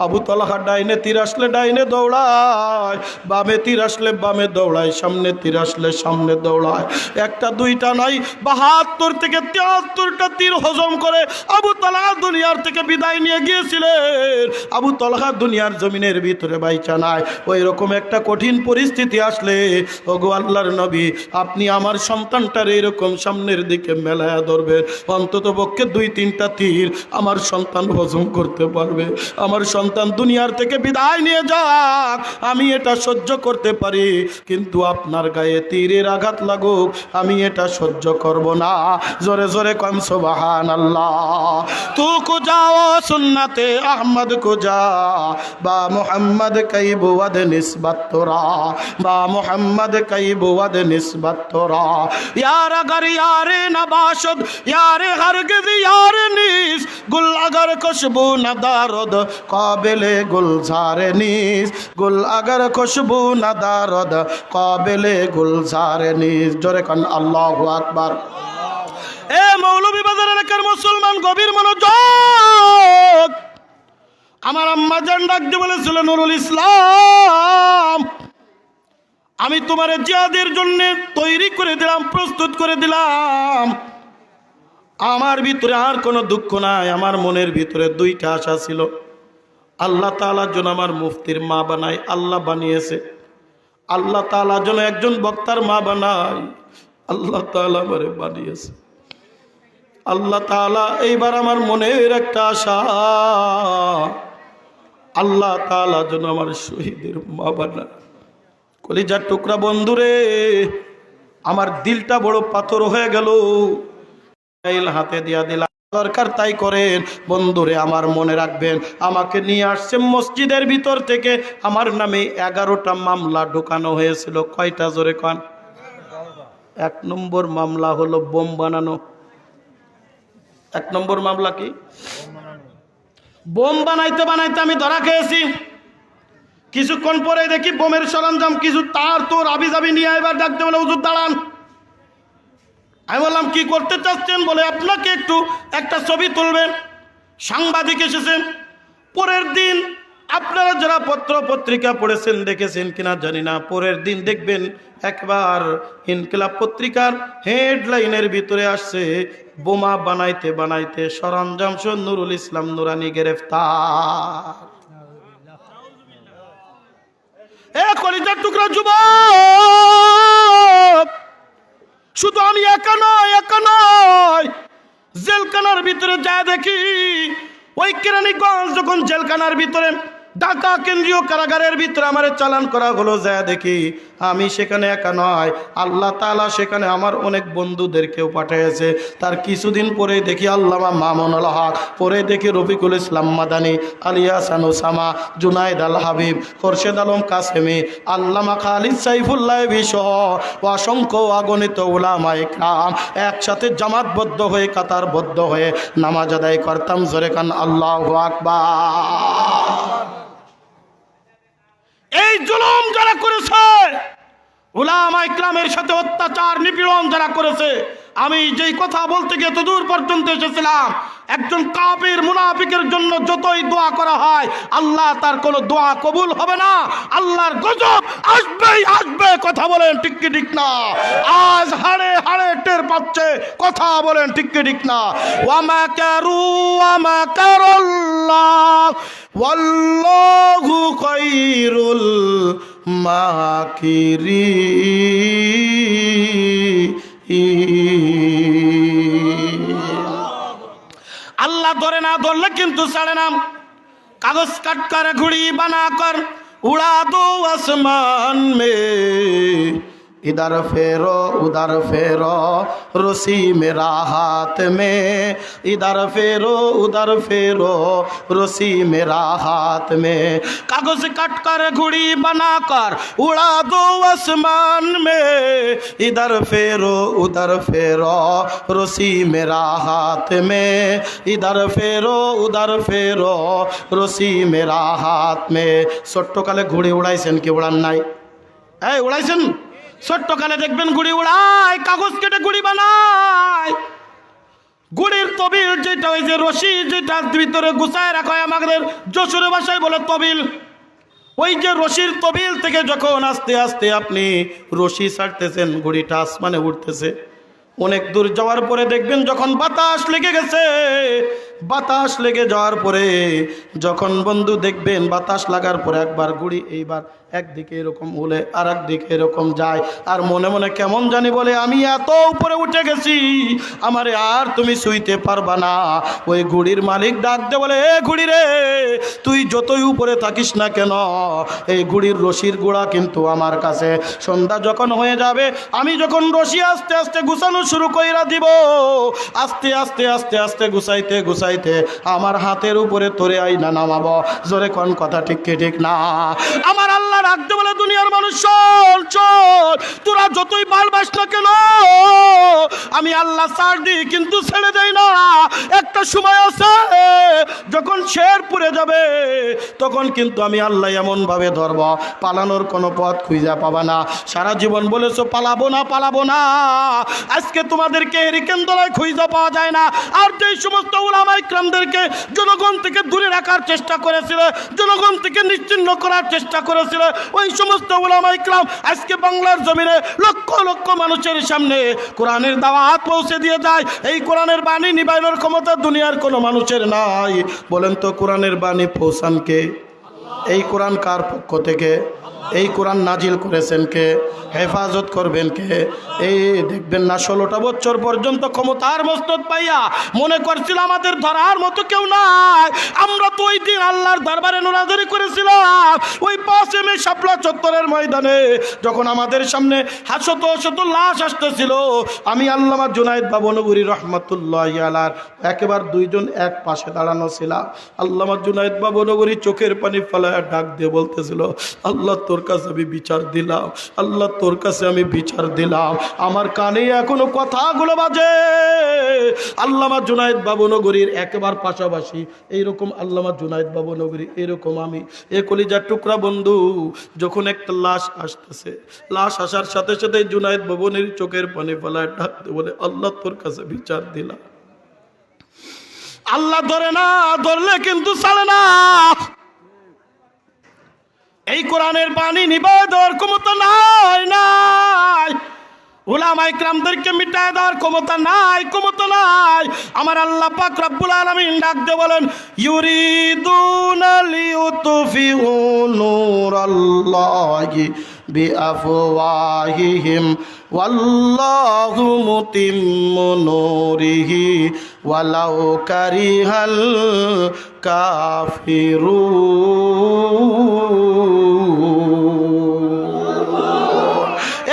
আবু তালহা ডাইনে তীর আসলে ডাইনে দৌড়ায়, বামে তীর আসলে বামে দৌড়ায়, সামনে তীর আসলে সামনে দৌড়ায়। একটা দুইটা নাই, 72 থেকে 73টা তীর হজম করে আবু তালহা দুনিয়ার থেকে বিদায় নিয়ে গিয়েছিলেন। আবু তালহা দুনিয়ার জমিনের ভিতরে বাইচা নাই। ওই রকম একটা কঠিন পরিস্থিতি আসলে, ওগো আল্লাহর নবী, আপনি আমার সন্তানটার এরকম সামনের দিকে মেলায়া ধরবেন। অন্তত পক্ষে 2-3টা তীর আমার সন্তান হজম করতে পারবে। আমার সন্তান দুনিয়ার থেকে বিদায় নিয়ে যাক, আমি এটা সহ্য করতে পারি, কিন্তু আপনার গায়ে তীরের আঘাত লাগুক, আমি এটা সহ্য করব না। জোরে জোরে কম সুবহানাল্লাহ। তু কো যাও সুন্নতে আহমদ কো যা, বা মুহাম্মদ কই বুয়াদ নিসবত তোরা, বা মুহাম্মদ কই বুয়াদ নিসবত তোরা। यार अगर यार नबाशद, यार हरगिज यार नीस, गुल अगर खुशबू नदारद, काबिले गुलजार नीस, गुल अगर खुशबू नदारद, काबिले गुलजार नीस। जोरे कन अल्लाहु আকবার। এ মৌলভী বাজার এলাকার মুসলমান, গভীর মনোযোগ। আমার আম্মা জান ডাক দিয়ে বলেছিল, নুরুল ইসলাম, আমি তোমার জিহাদের জন্য তৈরি করে দিলাম, প্রস্তুত করে দিলাম। আমার ভিতরে আর কোনো দুঃখ নাই, আমার মনের ভিতরে 2টা আশা ছিল। আল্লাহ তাআলা যেন আমার মুফতির মা বানায়, আল্লাহ বানিয়েছে। আল্লাহ তাআলা যেন একজন বক্তার মা বানায়, আল্লাহ তাআলা আমারে বানিয়েছে। আল্লাহ তাআলা এইবার আমার মনের একটা আশা, আল্লাহ তাআলা যেন আমার শহীদের মা বানায়। কলিজার টুকরা বন্ধুরে, আমার দিলটা বড় পাথর হয়ে গেল। হাতে দিয়া দিলাম, দরকার তাই করেন। বন্ধুরে আমার মনে রাখবেন, আমাকে নিয়ে আসছে মসজিদের ভিতর থেকে, আমার নামে 11টা মামলা ঢোকানো হয়েছিল। কয়টা? জোরে কন। 1 নম্বর মামলা হলো বোম বানানো। 1 নম্বর মামলা কি? বোম বানাইতে বানাইতে আমি ধরা খেয়েছি। কিছুক্ষণ পরে দেখি বোমের সরঞ্জাম, কিছু তার তোর আবি যাবি নিয়ে এবার ডাকতে বলে, হুজুর দাঁড়ান। আমি বললাম, কি করতে চাচ্ছেন? বলে, আপনাকে একটু একটা ছবি তুলবেন। সাংবাদিক এসেছেন। পরের দিন আপনারা যারা পত্র পত্রিকা পড়েছেন, দেখেছেন কিনা জানি না, পরের দিন দেখবেন একবার ইনকিলাব পত্রিকার হেডলাইনের ভিতরে আসছে, বোমা বানাইতে বানাইতে সরঞ্জাম সহ নুরুল ইসলাম নুরানি গ্রেফতার। এ কলিজার টুকরা যুবক, শুধু আমি একা নয়, জেলখানার ভিতরে যায় দেখি, ওই কেরানীগঞ্জ যখন জেলখানার ভিতরে ঢাকা কেন্দ্রীয় কারাগারের ভিতরে আমার চালান করা হলো। যায় দেখি আমি সেখানে একা নয়, আল্লাহ তাআলা সেখানে আমার অনেক বন্ধুদেরকেও পাঠিয়েছে। তার কিছুদিন পরে দেখি আল্লামা মামুনুল হক, পরে দেখি রফিকুল ইসলাম মাদানী, আলিয়া সানুসামা, জুনাইদ আল হাবিব, খোরশেদ আলম কাসেমি, আল্লামা খালিদ সাইফুল্লাহ সহ অসংখ্য অগণিত উলামা ইকরাম একসাথে জামাতবদ্ধ হয়ে কাতারবদ্ধ হয়ে নামাজ আদায় করতাম। জোরে কান আল্লাহু আকবার। এই জুলুম যারা করেছে, উলামা ইকরামের সাথে অত্যাচার নিপীড়ন যারা করেছে, আমি যেই কথা বলতে গিয়ে তো দূর পর্যন্ত এসেছিলাম, একজন কাফির মুনাফিকের জন্য যতই দোয়া করা হয় আল্লাহ তার কোনো দোয়া কবুল হবে না, আল্লাহর গজব আসবেই আসবে। কথা বলেন ঠিক কি ঠিক না? আজ হাড়ে হাড়ে টের পাচ্ছে, কথা বলেন ঠিক কি ঠিক না? ওয়া মাকারু ওয়া মাকারাল্লাহ ওয়াল্লাহু খায়রুল মাকিরিন। अल्लाह धरे ना धरले किंतु साड़े ना, कागज कट कर घुड़ी बना कर उड़ा दो आसमान में, इधर फेरो उधर फेरो रस्सी मेरा हाथ में, इधर फेरो उधर फेरो रस्सी मेरा हाथ में, कागज कट कर घुड़ी बना कर उड़ा दो आसमान में, इधर फेरो उधर फेरो रस्सी मेरा हाथ में, इधर फेरो उधर फेरो रस्सी मेरा हाथ में। ছোট্টকালে ঘুড়ি উড়াইছেন কি উড়ান নাই? এই উড়াইছেন? ছোট্টকালে দেখবেন গুড়ি উড়ায়, কাগজ কেটে গুড়ি বানায়। গুড়ির তবিল যেটা, ওই যে রশি যেটার ভিতরে গুছায় রাখা হয়, আমাদের যশোরের ভাষায় বলে তবিল। ওই যে রশির তবিল থেকে যখন আস্তে আস্তে আপনি রশি ছাড়তেছেন, গুড়িটা আসমানে উঠতেছে। অনেক দূর যাওয়ার পরে দেখবেন যখন বাতাস লেগে গেছে, বাতাস লেগে যাওয়ার পরে যখন বন্ধু দেখবেন বাতাস লাগার পরে একবার গুড়ি এইবার একদিকে এরকম উলে আর একদিকে এরকম যায়, আর মনে মনে কেমন জানি বলে আমি এত উপরে উঠে গেছি, আমারে আর তুমি ছুঁইতে পারবা না। ওই গুড়ির মালিক ডাক দে বলে, এ গুড়ি রে, তুই যতই উপরে থাকিস না কেন, এই গুড়ির রশির গোড়া কিন্তু আমার কাছে। সন্ধ্যা যখন হয়ে যাবে, আমি যখন রশি আস্তে আস্তে গুছানো শুরু কইরা দিব, আস্তে আস্তে আস্তে আস্তে গুছাইতে গুছাইতে আমার হাতের উপরে তোরে আইনা নামাবো। জোরে কোন কথা ঠিক কি ঠিক না? আমার আল্লাহ রাখতে বলে, দুনিয়ার মানুষ চল চল, তোরা যতই ভালবাস না কেন আমি আল্লাহ ছাড় দিই কিন্তু ছেড়ে দেই না। একটা সময় আছে যখন শের পুড়ে যাবে, তখন কিন্তু আমি আল্লাহ এমন ভাবে ধরব, পালানোর কোনো পথ খুঁজে পাবা না। সারা জীবন বলেছো পালাবো না পালাবো না, আজকে তোমাদেরকে হেরিকেন্দ্রায় খুঁজে পাওয়া যায় না। আর যেই সমস্ত উলামা ইকরামদেরকে জনগণ থেকে দূরে রাখার চেষ্টা করেছিল, জনগণ থেকে নিশ্চিহ্ন করার চেষ্টা করেছিল, ওই সমস্ত উলামা ইকরাম আজকে বাংলার জমিনে লক্ষ লক্ষ মানুষের সামনে কোরআনের দাওয়াত পৌঁছে দিয়ে যায়। এই কোরআনের বাণী নিবাইনের ক্ষমতা দুনিয়ার কোনো মানুষের নাই। বলেন তো কোরআনের বাণী পৌঁছান কে? এই কোরআন কার পক্ষ থেকে? এই কোরআন নাজিল করেছেন কে? হেফাজত করবেন কে? এই দেখবেন না 16টা বছর পর্যন্ত ক্ষমতার মস্তক পাইয়া মনে করছিল আমাদের ধরার মতো কেউ নাই। আমরা তো ওই দিন আল্লাহর দরবারে নোরাদারি করেছিলাম, ওই 5 মে শাপলা চত্বরের ময়দানে, যখন আমাদের সামনে শত শত লাশ আসতেছিল। আমি আল্লামা জুনায়েদ বাবনগরী রহমতুল্লাহি আলাইহি একেবারে দুইজন এক পাশে দাঁড়ানো ছিলাম। আল্লামা জুনায়েদ বাবনগরী চোখের পানি ফেলায় ডাক দিয়ে বলতেছিল, আল্লাহ তোর কাছে আমি বিচার দিলাম, আল্লাহ তোর কাছে আমি বিচার দিলাম। আমার কানে এখনো কথাগুলো বাজে। আল্লামা জুনায়েদ বাবনগরীর একেবারে পাশাপাশি এইরকম আল্লামা জুনায়েদ বাবনগরী, এরকম আমি, এ কলিজার টুকরা বন্ধু, যখন একটা লাশ আসতেছে, লাশ আসার সাথে সাথে জুনায়েদ বাবনগরীর চোখের পানি ফেলায় ডাকতে বলে, আল্লাহ তোর কাছে বিচার দিলাম। আল্লাহ ধরে না ধরলে কিন্তু চলে না। এই কোরআনের বাণী নিভায় দেওয়ার ক্ষমতা নাই নাই, উলামা ইকরামদেরকে মিটায় দেওয়ার ক্ষমতা নাই, ক্ষমতা নাই। আমার আল্লাহ পাক রব্বুল আলামিন ডাক দিয়ে বলেন, ইউরিদুনা লিউতফিউ নূরাল্লাহি বিআফওয়াহিহিম ওয়াল্লাহু মুতিম্মু নূরিহি ওয়ালাউ কারিহাল কাফিরুন।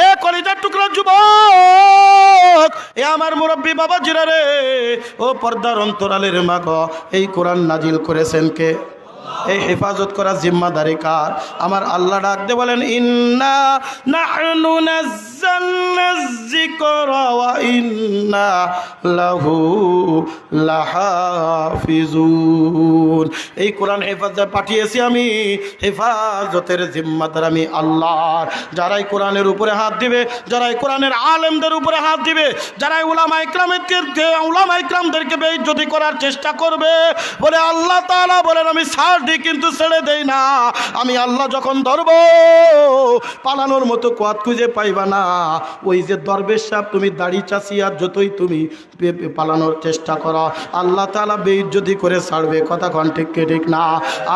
এ কলিজার টুকরা যুবক, এ আমার মুরব্বী বাবা জিরা রে, ও পর্দার অন্তরালের মা গো, এই কোরআন নাজিল করেছেন কে? এই হেফাজত করার জিম্মাদারি কার? আমার আল্লাহ ডাক দিয়ে বলেন, ইন্না নাহনু নাযালনা যিকরা ওয়া ইন্না লাহু লাহাফিজুন। এই কোরআন হেফাজতে পাঠিয়েছি আমি, হেফাজতের জিম্মাদার আমি আল্লাহ। যারাই কোরআনের উপরে হাত দিবে, যারাই কোরআনের আলেমদের উপরে হাত দিবে, যারাই উলামা ইকরামদেরকে বেইজ্জতি করার চেষ্টা করবে, বলে আল্লাহ তাআলা বলেন আমি ছাড় দিই কিন্তু ছেড়ে দেই না। আমি আল্লাহ যখন ধরব, পালানোর মতো কোয়াত খুঁজে পাইবা না। ওই যে দরবেশ সাহেব, তুমি দাড়ি চাচিয়া যতই তুমি পালানোর চেষ্টা করো, আল্লাহ তাআলা বেইজ্জতি করে ছাড়বে। কথা কোন ঠিক কি ঠিক না?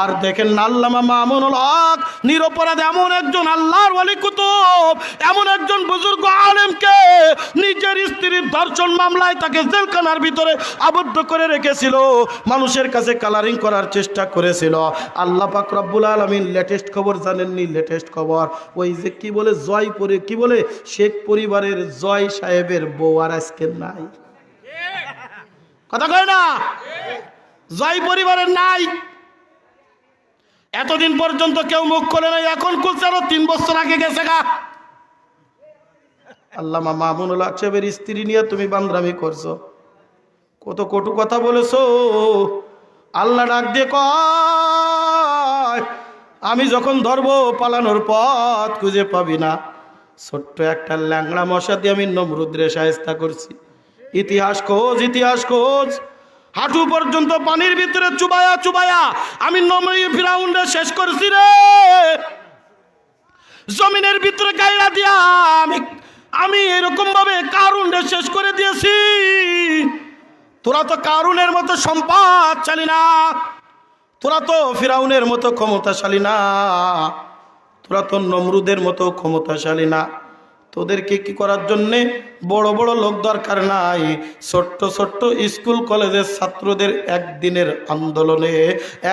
আর দেখেন আল্লামা মামুনুল হক নিরপরাধ এমন একজন আল্লাহর ওয়ালি কুতুব, এমন একজন বুজুর্গ আলেমকে নিজের স্ত্রীর ধর্ষণ মামলায় তাকে জেলখানার ভিতরে আবদ্ধ করে রেখেছিল, মানুষের কাছে কালারিং করার চেষ্টা করেছিল। আল্লাহ পাক রব্বুল আলামিন লেটেস্ট খবর জানেননি? লেটেস্ট খবর ওই যে কি বলে জয়পুরে, কি বলে শেখ পরিবারের জয় সাহেবের বউ আর আজকে নাই। কথা কয় না? জয় পরিবারের নাই। এতদিন পর্যন্ত কেউ মুখ খোলে নাই, এখন খুলছে, আরো 3 বছর আগে গেছে গা। আল্লামা মামুনুল হক সাহেবের স্ত্রী নিয়ে তুমি বান্দরামি করছো, কত কটু কথা বলেছো। আল্লাহ ডাক দিয়ে কয়, আমি যখন ধরবো পালানোর পথ খুঁজে পাবি না। ছোট্ট একটা ল্যাংড়া মশা দিয়ে আমি নমরুদরে শায়েস্তা করছি। ইতিহাস খোঁজ, ইতিহাস খোঁজ। হাঁটু পর্যন্ত পানির ভিতরে চুবায়া চুবায়া আমি নমরুদ ফিরাউনরে শেষ করছি রে। জমিনের ভিতরে গায়রা দিয়া আমি এরকম ভাবে কারুনরে শেষ করে দিয়েছি। তোরা তো কারুনের মতো সম্পদশালী না, তোরা তো ফিরাউনের মতো ক্ষমতাশালী না, তোরা তো নমরুদের মতো ক্ষমতাশালী না। তোদেরকে কি করার জন্যে বড় বড় লোক দরকার নাই। ছোট্ট ছোট্ট স্কুল কলেজের ছাত্রদের একদিনের আন্দোলনে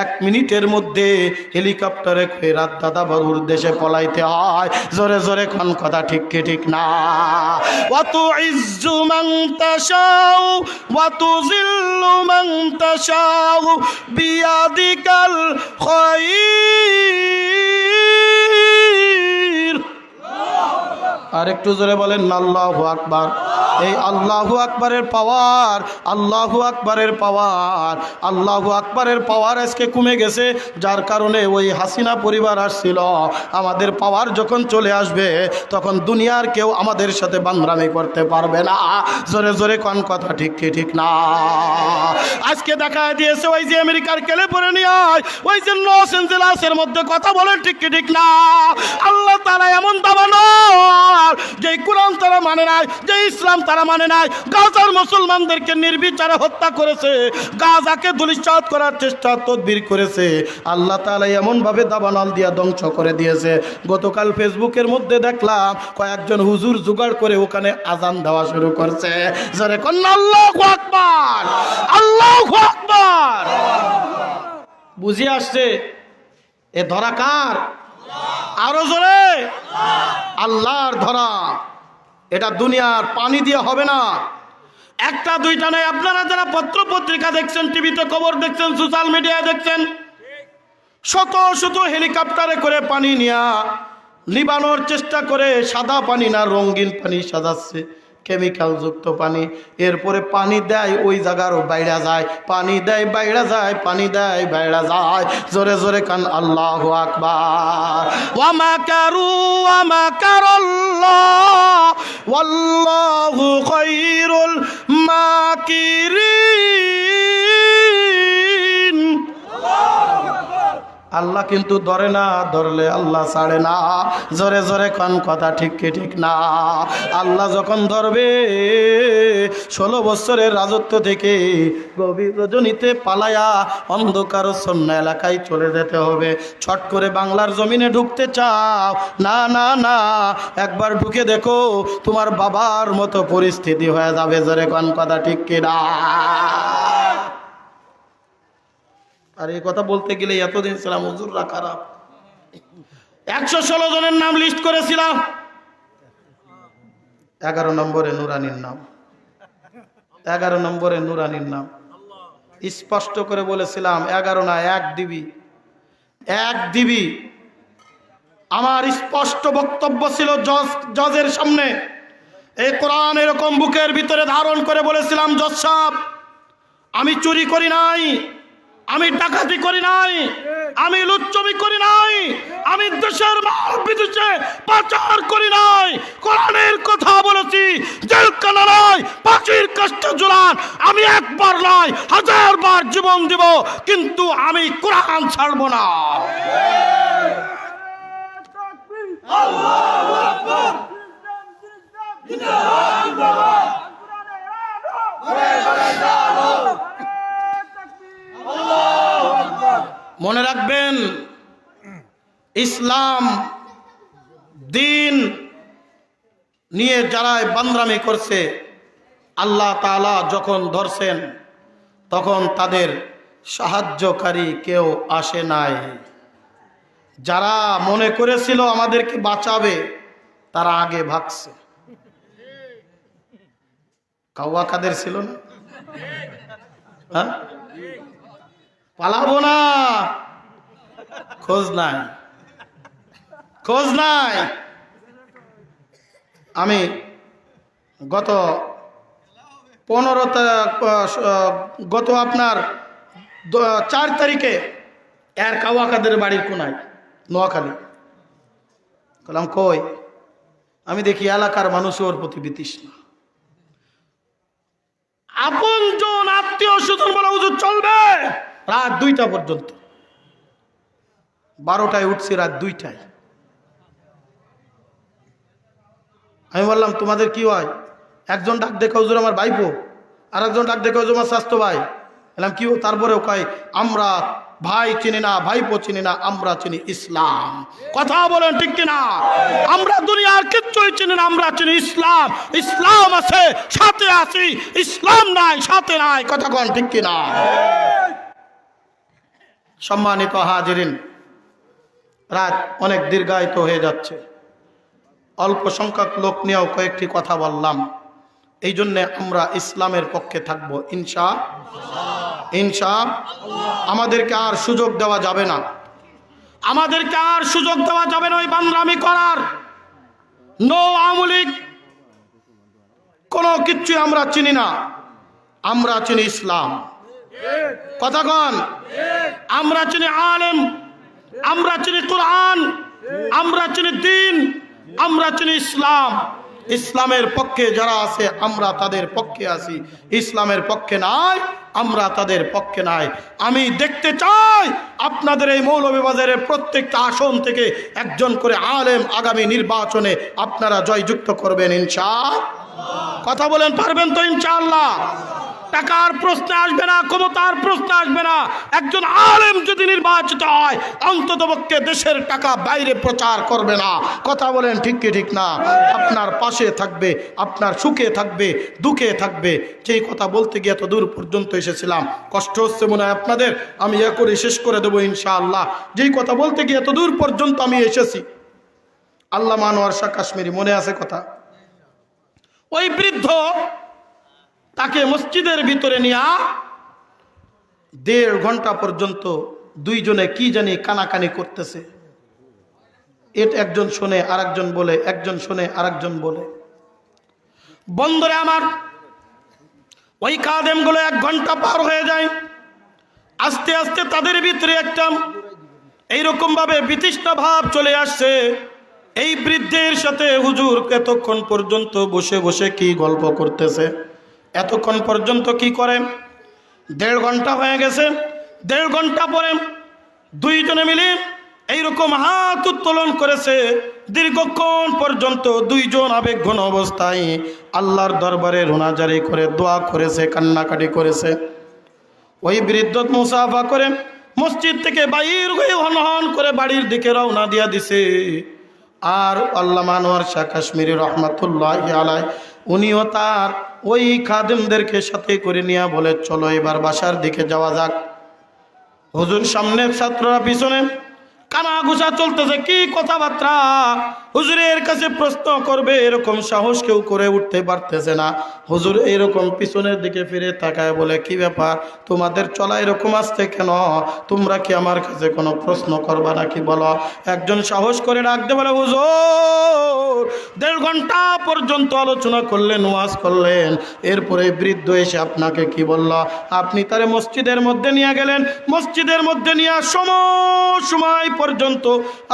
1 মিনিটের মধ্যে হেলিকপ্টারে করে রাত দাদা বাবুর দেশে পলাইতে হয়। জোরে জোরে কোন কথা ঠিক কি ঠিক না? ওয়াতু ইজ্জু মান তাশাউ ওয়াতু জিল্লু মান তাশাউ বিয়াদিকাল খায়র। আর একটু জোরে বলেন আল্লাহু আকবার। এই আল্লাহু আকবারের পাওয়ার, আল্লাহু আকবারের পাওয়ার, আল্লাহু আকবারের পাওয়ার আজকে কমে গেছে, যার কারণে ওই হাসিনা পরিবার আসছিল। আমাদের পাওয়ার যখন চলে আসবে তখন দুনিয়ার কেউ আমাদের সাথে বান্দরামি করতে পারবে না। জোরে জোরে কোন কথা ঠিক কি ঠিক না? আজকে দেখা দিয়েছে ওই যে আমেরিকার ক্যালিফোর্নিয়া, ওই যে লস অ্যাঞ্জেলাসের মধ্যে কথা বলেন ঠিক কি ঠিক না? আল্লাহ তাআলা এমন দাবানো যে কোরআন তারা মানে নাই, যে ইসলাম তারা মানে নাই, গাজার মুসলমানদেরকে নির্বিচারে হত্যা করেছে, গাজাকে ধূলিসাৎ করার চেষ্টা তদবির করেছে। আল্লাহ তাআলা এমন ভাবে দাবানল দিয়া ধ্বংস করে দিয়েছে। গতকাল ফেসবুকের মধ্যে দেখলাম কয়েকজন হুজুর জোগাড় করে ওখানে আজান দেওয়া শুরু করছে। জোরে কন্যা আল্লাহু আকবার, আল্লাহু আকবার। বুঝে আসছে এ ধরা কার? আরো জোরে আল্লাহর ধরা। এটা দুনিয়ার পানি দিয়ে হবে না, একটা দুইটা নয়। আপনারা যারা পত্র পত্রিকা দেখছেন, টিভিতে খবর দেখছেন, সোশ্যাল মিডিয়ায় দেখছেন, শত শত হেলিকপ্টারে করে পানি নিয়ে নিবানোর চেষ্টা করে, সাদা পানি না রঙিন পানি সাজাচ্ছে, কেমিক্যাল যুক্ত পানি। এরপরে পানি দেয় ওই জায়গারও বাইরা যায়, পানি দেয় বাইরা যায়, পানি দেয় বাইরা যায়। জোরে জোরে কান আল্লাহু আকবার। ওয়া মাকারু ওয়া মাকারাল্লাহ ওয়াল্লাহু খায়রুল মাকিরিন। আল্লাহ কিন্তু ধরে না, ধরলে আল্লাহ ছাড়ে না। জোরে জোরে কোন কথা ঠিক কি ঠিক না? আল্লাহ যখন ধরবে 16 বছরের রাজত্ব থেকে গভীর রজনীতে পালায়া অন্ধকারচ্ছন্ন এলাকায় চলে যেতে হবে। ছট করে বাংলার জমিনে ঢুকতে চাও? না না না, একবার ঢুকে দেখো তোমার বাবার মতো পরিস্থিতি হয়ে যাবে। জোরে কোন কথা ঠিক কি না? আর এই কথা বলতে গেলে এতদিন ছিলাম হুজুররা খারাপ। 116 জনের নাম লিস্ট করেছিলাম, 11 নম্বরে নুরানির নাম, 11 নম্বরে নুরানির নাম স্পষ্ট করে বলেছিলাম। 11 না, 1 দিবি, 1 দিবি। আমার স্পষ্ট বক্তব্য ছিল জজের সামনে, এই কোরআন এরকম বুকের ভিতরে ধারণ করে বলেছিলাম, জজ সাহেব আমি চুরি করি নাই, আমি ডাকাতি করি নাই, আমি লুচ্চমি করি নাই, আমি দেশের মাল বিদেশে পাচার করি নাই, কোরআনের কথা বলেছি। জেলখানা নয়, ফাঁসির কাস্টে ঝুলান, আমি একবার নয় 1000 বার জীবন দিব, কিন্তু আমি কোরআন ছাড়বো না। আল্লাহু আকবার। মনে রাখবেন, ইসলাম দিন নিয়ে যারা বান্দরামি করছে, আল্লাহ তাআলা যখন ধরছেন তখন তাদের সাহায্যকারী কেউ আসে নাই। যারা মনে করেছিল আমাদেরকে বাঁচাবে, তারা আগে ভাগছে। কাউয়া কাদের ছিল না? হ্যাঁ, পালাবো না, খোঁজ নাই, খোঁজ নাই। আমি গত আপনার 4 তারিখে এর কাওয়া কাদের বাড়ির কোনায় নোয়াখালী বললাম, কই? আমি দেখি এলাকার মানুষ ওর প্রতি বিতৃষ্ণা। আপন জন আত্মীয় স্বজন বলে হুজুর চলবে রাত 2টা পর্যন্ত। 12টায় উঠছি, রাত 2টায়। আমি বললাম, তোমাদের কি হয়? একজন ডাক দেখে হুজুর আমার ভাইপো, আর একজন ডাক দেখে হুজুর আমার স্বাস্থ্য ভাই। বললাম কি? তারপরেও কয় আমরা ভাই চিনি না, ভাইপো চিনি না, আমরা চিনি ইসলাম। কথা বলেন ঠিক কিনা? আমরা দুনিয়ার কিচ্ছুই চিনি না, আমরা চিনি ইসলাম। ইসলাম আছে সাথে আছি, ইসলাম নাই সাথে নাই। কথা কন ঠিক কিনা? সম্মানিত হাজিরিন, রাত অনেক দীর্ঘায়িত হয়ে যাচ্ছে। অল্প সংখ্যক লোক নিয়েও কয়েকটি কথা বললাম। এই জন্যে আমরা ইসলামের পক্ষে থাকবো ইনশাআল্লাহ। আমাদেরকে আর সুযোগ দেওয়া যাবে না, আমাদেরকে আর সুযোগ দেওয়া যাবে না ওই বান্দরামি করার। নো আওয়ামী লীগ, কোনো কিচ্ছু আমরা চিনি না, আমরা চিনি ইসলাম। কথা কন? আমরা চিনি আলেম, আমরা চিনি কোরআন, আমরা চিনি দ্বীন, আমরা চিনি ইসলাম। ইসলামের পক্ষে যারা আছে আমরা তাদের পক্ষে আছি, ইসলামের পক্ষে নাই আমরা তাদের পক্ষে নাই। আমি দেখতে চাই আপনাদের এই মৌলভীবাজারের প্রত্যেকটা আসন থেকে একজন করে আলেম আগামী নির্বাচনে আপনারা জয়যুক্ত করবেন ইনশাআল্লাহ। কথা বলেন, পারবেন তো ইনশাআল্লাহ? টাকার প্রশ্ন আসবে না, ক্ষমতার প্রশ্ন আসবে না। একজন আলেম যদি নির্বাচিত হয়, অন্ততপক্ষে দেশের টাকা বাইরে প্রচার করবে না। কথা বলেন ঠিক কি ঠিক না? আপনার পাশে থাকবে, আপনার সুখে থাকবে, দুঃখে থাকবে। যেই কথা বলতে গিয়ে এত দূর পর্যন্ত এসেছিলাম, কষ্ট হচ্ছে মনে হয় আপনাদের, আমি এ করে শেষ করে দেবো ইনশাআল্লাহ। যেই কথা বলতে গিয়ে এত দূর পর্যন্ত আমি এসেছি, আল্লামা আনোয়ার শাহ কাশ্মীরি মনে আছে কথা? ওই বৃদ্ধ তাকে মসজিদের ভিতরে নিয়ে 1.5 ঘন্টা পর্যন্ত দুইজনে কি জানি কানাকানি করতেছে। একজন শোনে আরেকজন বলে, একজন শোনে আরেকজন বলে। বন্ধুরে আমার, ওই কাদেমগুলো 1 ঘন্টা পার হয়ে যায়। আস্তে আস্তে তাদের ভিতরে একটা এইরকম ভাবে বিতৃষ্ণা ভাব চলে আসছে। এই বৃদ্ধের সাথে হুজুর এতক্ষণ পর্যন্ত বসে বসে কি গল্প করতেছে, এতক্ষণ পর্যন্ত কি করেন? 1.5 ঘন্টা হয়ে গেছে। 1.5 ঘন্টা পরে দুইজনে মিলে এইরকম হাত উত্তোলন করেছে। দীর্ঘক্ষণ পর্যন্ত দুইজন আবেগঘন অবস্থায় আল্লাহর দরবারে রোনাজারি করে দোয়া করেছে, কান্নাকাটি করেছে। ওই বৃদ্ধ মুসাফা করে মসজিদ থেকে বাইর হয়ে হনহন করে বাড়ির দিকে রওনা দিয়া দিছে। আর আল্লামা আনোয়ার শাহ কাশ্মীরি রহমাতুল্লাহি আলাইহি উনিও তার ওই খাদেমদেরকে সাথে করে নিয়ে বলে, চলো এবার বাসার দিকে যাওয়া যাক। হুজুর সামনে, ছাত্ররা পিছনে, কানা ঘুষা চলতেছে, কি কথাবার্তা। হুজুরের কাছে প্রশ্ন করবে এরকম সাহস কেউ করে উঠতে পারতেছে না। হুজুর এরকম পিছনের দিকে ফিরে তাকায় বলে, কি ব্যাপার, তোমাদের চলা এরকম আসছে কেন? তোমরা কি আমার কাছে কোনো প্রশ্ন করবা নাকি বলো? একজন সাহস করে ডাকতে বলে, হুজুর 1.5 ঘন্টা পর্যন্ত আলোচনা করলেন, ওয়াজ করলেন, এরপরে বৃদ্ধ এসে আপনাকে কি বলল? আপনি তারে মসজিদের মধ্যে নিয়ে গেলেন, মসজিদের মধ্যে নিয়ে সময় পর্যন্ত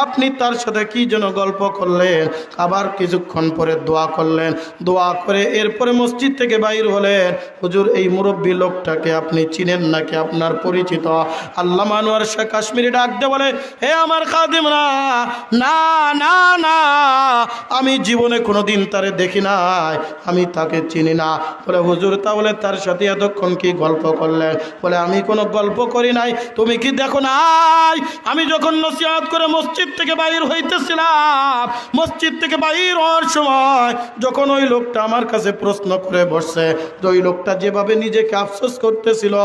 আপনি তার সাথে কি যেন গল্প করলেন, আবার কিছুক্ষণ পরে দোয়া করলেন, দোয়া করে এরপরে মসজিদ থেকে বাইর হলেন। হুজুর এই মুরব্বী লোকটাকে আপনি চিনেন নাকি, আপনার পরিচিত? আল্লামা আনোয়ার শাহ কাশ্মীরি ডাকতে বলে, হে আমার খাদেমরা, না না না, আমি জীবনে কোনোদিন তারে দেখি নাই, আমি তাকে চিনি না। বলে, হুজুর তাহলে তার সাথে এতক্ষণ কি গল্প করলেন? বলে, আমি কোনো গল্প করি নাই, তুমি কি দেখো নাই আমি যখন নসিহত করে মসজিদ থেকে বাইর হইতেছিলাম, মসজিদ থেকে বাইর হওয়ার সময় যখন ওই লোকটা আমার কাছে প্রশ্ন করে বসছে, ওই লোকটা যেভাবে নিজেকে আফসোস করতেছিল,